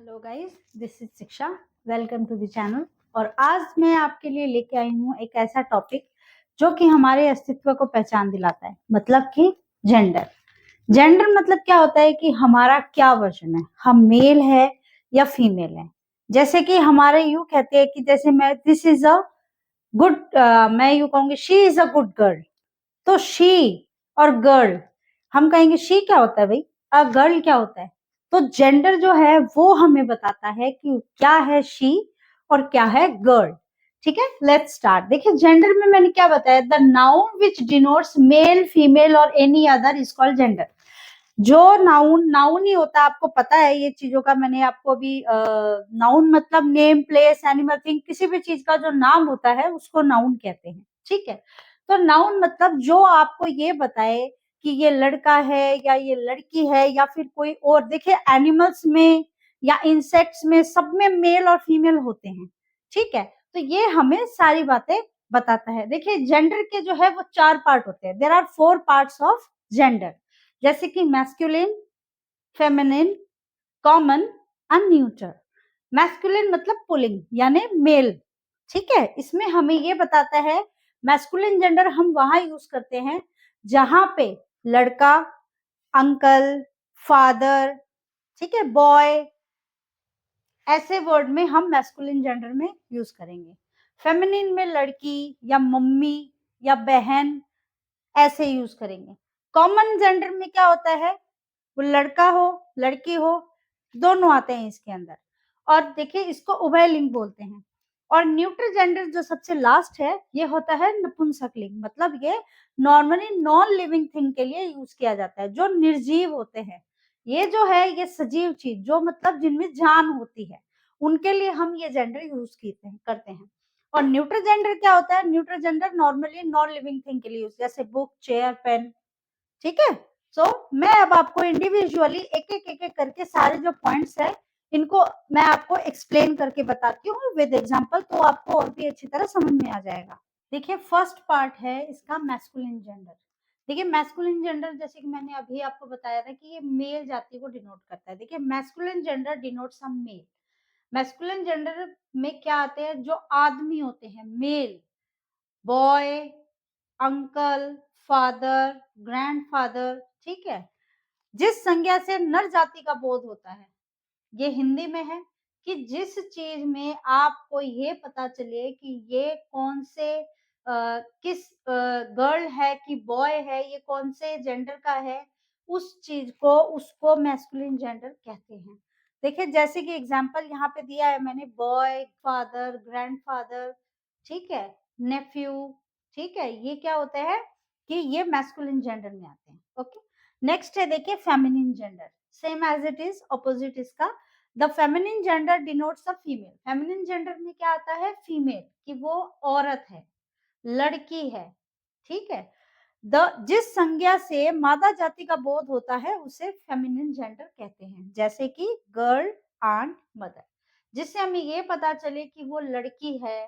Hello guys, this is Shiksha. Welcome to the channel. और आज मैं आपके लिए लेके आई हूँ एक ऐसा टॉपिक जो कि हमारे अस्तित्व को पहचान दिलाता है, मतलब कि जेंडर। जेंडर मतलब क्या होता है कि हमारा क्या वर्जन है, हम मेल है या फीमेल है। जैसे कि हमारे यूं कहते हैं कि जैसे मैं दिस इज अ गुड, मैं यूं कहूंगी she is a good girl. तो शी और गर्ल, हम कहेंगे शी क्या होता है भाई, अ गर्ल क्या होता है। तो जेंडर जो है वो हमें बताता है कि क्या है शी और क्या है गर्ल। ठीक है, लेट्स स्टार्ट। देखिए जेंडर में मैंने क्या बताया, the noun which denotes male female और any other is called gender. जो नाउन नाउन ही होता है, आपको पता है ये चीजों का। मैंने आपको अभी नाउन मतलब नेम प्लेस एनिमल थिंग, किसी भी चीज का जो नाम होता है उसको नाउन कहते हैं। ठीक है, तो नाउन मतलब जो आपको ये बताए कि ये लड़का है या ये लड़की है या फिर कोई और। देखिए एनिमल्स में या इंसेक्ट्स में सब में मेल और फीमेल होते हैं। ठीक है, तो ये हमें सारी बातें बताता है। देखिए जेंडर के जो है वो 4 पार्ट होते हैं। There are 4 parts of gender, जैसे कि masculine, feminine, common and neutral. Masculine मतलब पुलिंग यानी मेल। ठीक है, इसमें हमें ये बताता है मैस्कुलिन जेंडर हम वहां यूज करते हैं जहां पे लड़का, अंकल, फादर, ठीक है, बॉय, ऐसे वर्ड में हम मैस्कुलिन जेंडर में यूज करेंगे। फेमिनिन में लड़की या मम्मी या बहन ऐसे यूज करेंगे। कॉमन जेंडर में क्या होता है, वो लड़का हो लड़की हो दोनों आते हैं इसके अंदर। और देखिए इसको उभयलिंग बोलते हैं। और न्यूट्रल जेंडर जो सबसे लास्ट है ये होता है नपुंसकलिंग, मतलब ये नॉर्मली नॉन लिविंग थिंग के लिए यूज किया जाता है, जो निर्जीव होते हैं। ये जो है ये सजीव चीज जो मतलब जिनमें जान होती है, उनके लिए हम ये जेंडर यूज करते हैं। और न्यूट्रल जेंडर क्या होता है, neutral gender normally non living thing के लिए यूज, जैसे बुक, चेयर, पेन। ठीक है, सो मैं अब आपको इंडिविजुअली एक एक करके सारे जो पॉइंट्स है इनको मैं आपको एक्सप्लेन करके बताती हूँ विद एग्जांपल, तो आपको और भी अच्छी तरह समझ में आ जाएगा। देखिए फर्स्ट पार्ट है इसका मैस्कुलिन जेंडर। देखिए मैस्कुलिन जेंडर जैसे कि मैंने अभी आपको बताया था कि ये मेल जाति को डिनोट करता है। देखिए masculine gender denotes a male. Masculine gender में क्या आते हैं, जो आदमी होते हैं male, boy, uncle, father, grandfather. ठीक है, जिस संज्ञा से नर जाति का बोध होता है, ये हिंदी में है कि जिस चीज में आपको ये पता चले कि ये कौन से किस गर्ल है कि बॉय है, ये कौन से जेंडर का है, उस चीज को उसको मैस्कुलिन जेंडर कहते हैं। देखिए जैसे कि एग्जांपल यहाँ पे दिया है मैंने, बॉय, फादर, ग्रैंडफादर, ठीक है, नेफ्यू। ठीक है, ये क्या होता है कि ये मैस्कुलिन जेंडर में आते हैं। ओके, नेक्स्ट है देखिए feminine gender. Same as it is, opposite इसका। The feminine gender denotes a female. Feminine gender में क्या आता है, फीमेल, कि वो औरत है, लड़की है। ठीक है, द जिस संज्ञा से मादा जाति का बोध होता है उसे फेमिनिन जेंडर कहते हैं, जैसे कि गर्ल, आंट, मदर, जिससे हमें ये पता चले कि वो लड़की है।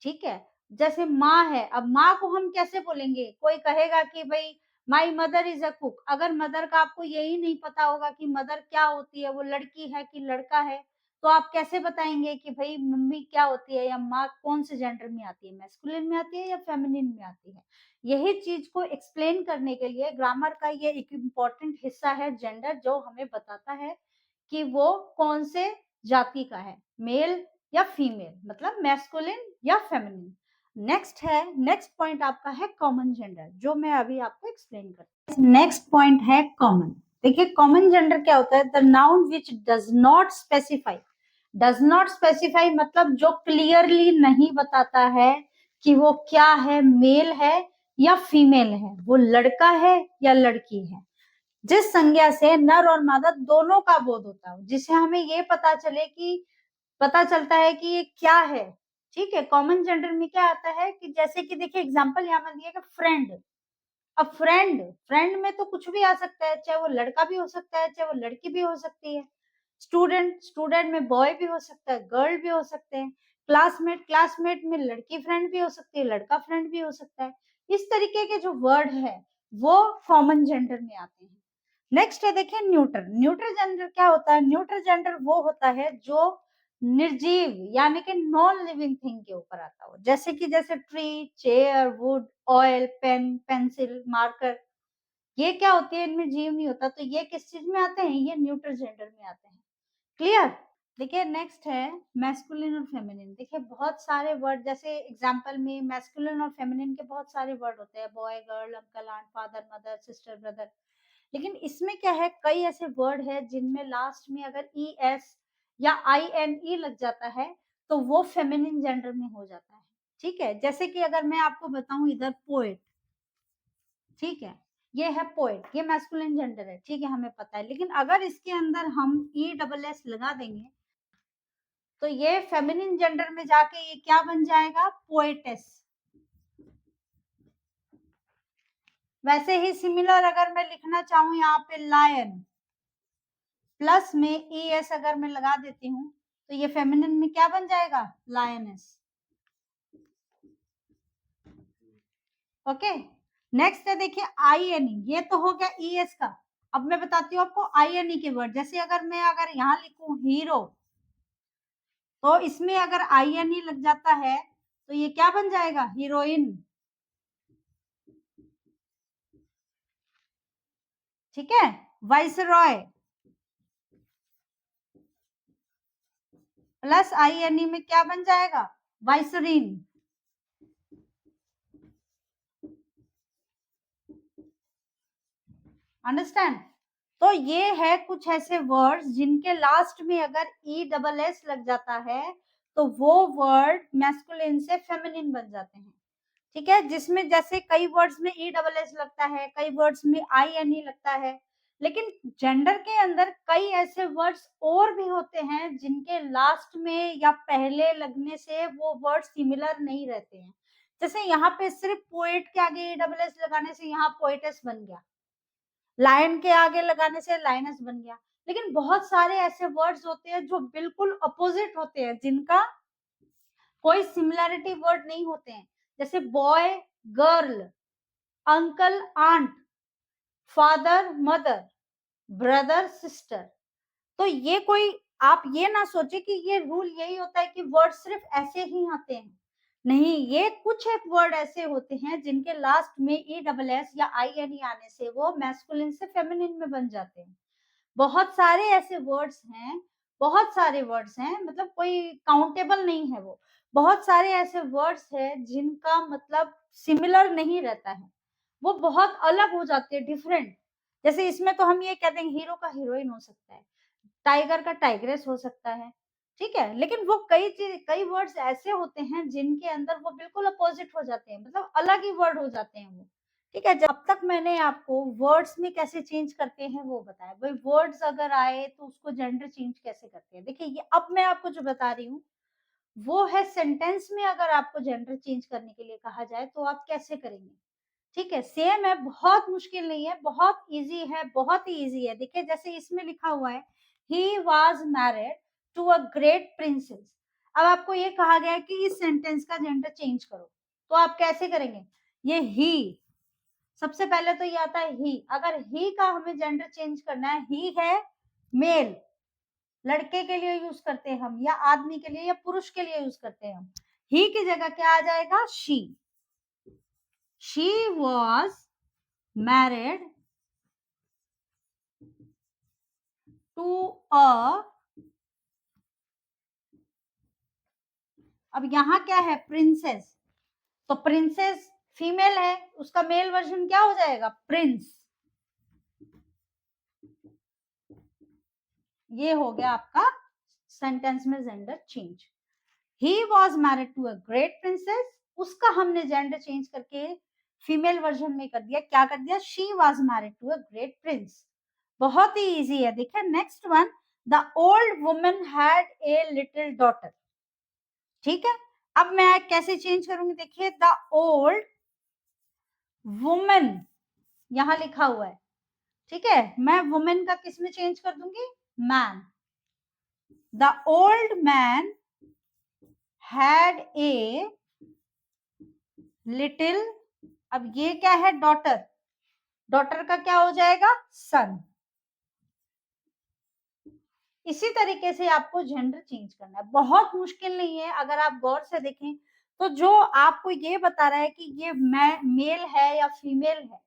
ठीक है, जैसे माँ है, अब माँ को हम कैसे बोलेंगे, कोई कहेगा कि भाई my mother is a cook. अगर मदर का आपको यही नहीं पता होगा कि मदर क्या होती है, वो लड़की है कि लड़का है, तो आप कैसे बताएंगे कि भाई मम्मी क्या होती है या माँ कौन से जेंडर में आती है, मैस्कुलिन में आती है या फेमिनिन में आती है। यही चीज को एक्सप्लेन करने के लिए ग्रामर का ये एक इम्पोर्टेंट हिस्सा है जेंडर, जो हमें बताता है कि वो कौन से जाति का है, मेल या फीमेल, मतलब मैस्कुलिन या फेमिनिन। नेक्स्ट है, नेक्स्ट पॉइंट आपका है कॉमन जेंडर, जो मैं अभी आपको एक्सप्लेन करती हूँ। नेक्स्ट पॉइंट है कॉमन। देखिए कॉमन जेंडर क्या होता है, the noun which does not specify. Does not specify मतलब जो क्लियरली नहीं बताता है कि वो क्या है, मेल है या फीमेल है, वो लड़का है या लड़की है। जिस संज्ञा से नर और मादा दोनों का बोध होता है, जिसे हमें ये पता चलता है कि ये क्या है। ठीक है, कॉमन जेंडर में क्या आता है कि जैसे कि देखिए एग्जांपल यहाँ में दिया फ्रेंड। अब फ्रेंड, फ्रेंड में तो कुछ भी आ सकता है, चाहे वो लड़का भी हो सकता है, चाहे वो लड़की भी हो सकती है। स्टूडेंट, स्टूडेंट में बॉय भी हो सकता है, गर्ल भी हो सकते हैं। क्लासमेट, क्लासमेट में लड़की फ्रेंड भी हो सकती है, लड़का फ्रेंड भी हो सकता है। इस तरीके के जो वर्ड है वो कॉमन जेंडर में आते हैं। नेक्स्ट है देखिए न्यूट्रल। न्यूट्रल जेंडर क्या होता है? न्यूट्रल जेंडर वो होता है जो निर्जीव यानी कि नॉन लिविंग थिंग के ऊपर आता हो, जैसे कि जैसे tree, chair, wood, oil, pen, pencil, marker, ये क्या होती है? इनमें जीव नहीं होता, तो ये किस चीज में आते हैं? ये न्यूट्रल जेंडर में आते हैं। क्लियर? देखिए नेक्स्ट है मैस्कुलिन और फेमिनिन। देखिए बहुत सारे वर्ड, जैसे एग्जांपल में मैस्कुलिन और फेमिनिन के बहुत सारे वर्ड होते हैं, boy, girl, uncle, aunt, father, mother, sister, brother. लेकिन इसमें क्या है, कई ऐसे वर्ड है जिनमें लास्ट में अगर ई एस या आई एन ई लग जाता है तो वो फेमिनिन जेंडर में हो जाता है। ठीक है, जैसे कि अगर मैं आपको बताऊं इधर पोएट, ठीक है, ये है पोएट, ये मैस्कुलिन जेंडर है, ठीक है, हमें पता है। लेकिन अगर इसके अंदर हम ई डबल एस लगा देंगे तो ये फेमिनिन जेंडर में जाके ये क्या बन जाएगा? पोएटेस। वैसे ही सिमिलर अगर मैं लिखना चाहूं यहाँ पे लायन, प्लस में ई एस अगर मैं लगा देती हूँ तो ये फेमिनिन में क्या बन जाएगा? लायनेस। ओके, नेक्स्ट है देखिए आई एन ई, ये तो हो गया ई एस का। अब मैं बताती हूँ आपको आई एन ई के वर्ड, जैसे अगर मैं यहाँ लिखूं हीरो, तो इसमें अगर आई एन ई लग जाता है तो ये क्या बन जाएगा? हीरोइन। ठीक है, viceroy, plus I N E में क्या बन जाएगा? वाइसरीन। अंडरस्टैंड? तो ये है कुछ ऐसे वर्ड्स जिनके लास्ट में अगर ई डबल एस लग जाता है तो वो वर्ड मैस्कुलिन से फेमिनिन बन जाते हैं। ठीक है, जिसमें जैसे कई वर्ड्स में ई डबल एस लगता है, कई वर्ड्स में आई एन ई लगता है। लेकिन जेंडर के अंदर कई ऐसे वर्ड्स और भी होते हैं जिनके लास्ट में या पहले लगने से वो वर्ड सिमिलर नहीं रहते हैं। जैसे यहाँ पे सिर्फ पोएट के आगे ई डबल एस लगाने से यहाँ पोएटेस बन गया, लायन के आगे लगाने से लाइनस बन गया। लेकिन बहुत सारे ऐसे वर्ड्स होते हैं जो बिल्कुल अपोजिट होते हैं, जिनका कोई सिमिलैरिटी वर्ड नहीं होते हैं, जैसे boy, girl, uncle, aunt, father, mother, brother, sister. तो ये कोई, आप ये ना सोचे कि ये रूल यही होता है कि वर्ड सिर्फ ऐसे ही आते हैं। नहीं, ये कुछ एक वर्ड ऐसे होते हैं जिनके लास्ट में ई डबल एस या आई एन ई आने से वो मैस्कुलिन से फेमिनिन में बन जाते हैं। बहुत सारे ऐसे वर्ड्स हैं, बहुत सारे वर्ड्स हैं, मतलब कोई काउंटेबल नहीं है वो। बहुत सारे ऐसे वर्ड्स हैं जिनका मतलब सिमिलर नहीं रहता है, वो बहुत अलग हो जाते हैं, डिफरेंट। जैसे इसमें तो हम ये कहते हैं हीरो का हीरोइन हो सकता है, टाइगर का टाइग्रेस हो सकता है। ठीक है, लेकिन वो कई वर्ड्स ऐसे होते हैं जिनके अंदर वो बिल्कुल अपोजिट हो जाते हैं, मतलब अलग ही वर्ड हो जाते हैं वो। ठीक है, जब तक मैंने आपको वर्ड्स में कैसे चेंज करते हैं वो बताया, भाई वर्ड्स अगर आए तो उसको जेंडर चेंज कैसे करते हैं। देखिए ये अब मैं आपको जो बता रही हूँ वो है सेंटेंस में अगर आपको जेंडर चेंज करने के लिए कहा जाए तो आप कैसे करेंगे। ठीक है, सेम है, बहुत मुश्किल नहीं है, बहुत इजी है, बहुत ही इजी है। देखिए जैसे इसमें लिखा हुआ है he was married to a great princess. अब आपको ये कहा गया है कि इस सेंटेंस का जेंडर चेंज करो, तो आप कैसे करेंगे? ये ही, सबसे पहले तो ये आता है ही। अगर ही का हमें जेंडर चेंज करना है, ही है मेल, लड़के के लिए यूज करते हैं हम, या आदमी के लिए या पुरुष के लिए यूज करते हैं हम। ही की जगह क्या आ जाएगा? She was married to a, अब यहाँ क्या है? प्रिंसेस। तो प्रिंसेस फीमेल है, उसका मेल वर्जन क्या हो जाएगा? प्रिंस। ये हो गया आपका सेंटेंस में gender change. He was married to a great princess, उसका हमने जेंडर चेंज करके फीमेल वर्जन में कर दिया, क्या कर दिया? She was married to a great prince. बहुत ही इजी है। देखिए next one, the old woman had a little daughter. ठीक है, अब मैं कैसे चेंज करूंगी? देखिए द ओल्ड वुमन यहां लिखा हुआ है, ठीक है, मैं वुमेन का किस में चेंज कर दूंगी? Man. The old man had a little, अब ये क्या है? डॉटर। डॉटर का क्या हो जाएगा? सन। इसी तरीके से आपको जेंडर चेंज करना है। बहुत मुश्किल नहीं है, अगर आप गौर से देखें तो जो आपको ये बता रहा है कि ये मेल है या फीमेल है,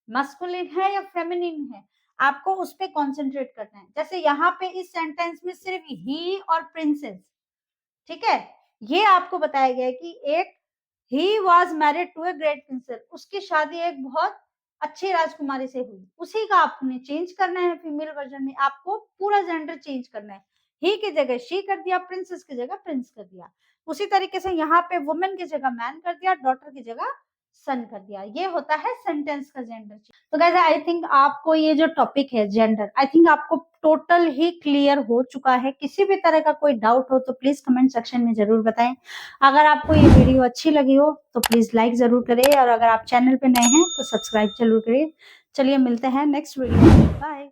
मस्कुलिन है या फेमिनिन है, आपको उस पे कंसंट्रेट करना है। जैसे यहाँ पे इस सेंटेंस में सिर्फ ही और प्रिंसेस, ठीक है, ये आपको बताया गया है कि एक he was married to a great princess, उसकी शादी एक बहुत अच्छी राजकुमारी से हुई, उसी का आपने चेंज करना है फीमेल वर्जन में, आपको पूरा जेंडर चेंज करना है। ही की जगह शी कर दिया, प्रिंसेस की जगह प्रिंस कर दिया। उसी तरीके से यहाँ पे वुमेन की जगह मैन कर दिया, डॉटर की जगह सन कर दिया। ये होता है सेंटेंस का जेंडर चेंज। तो गाइस आई थिंक आपको ये जो टॉपिक है जेंडर, आई थिंक आपको टोटल ही क्लियर हो चुका है। किसी भी तरह का कोई डाउट हो तो प्लीज कमेंट सेक्शन में जरूर बताएं। अगर आपको ये वीडियो अच्छी लगी हो तो प्लीज लाइक जरूर करें, और अगर आप चैनल पे नए हैं तो सब्सक्राइब जरूर करें। चलिए मिलते हैं नेक्स्ट वीडियो में, बाय।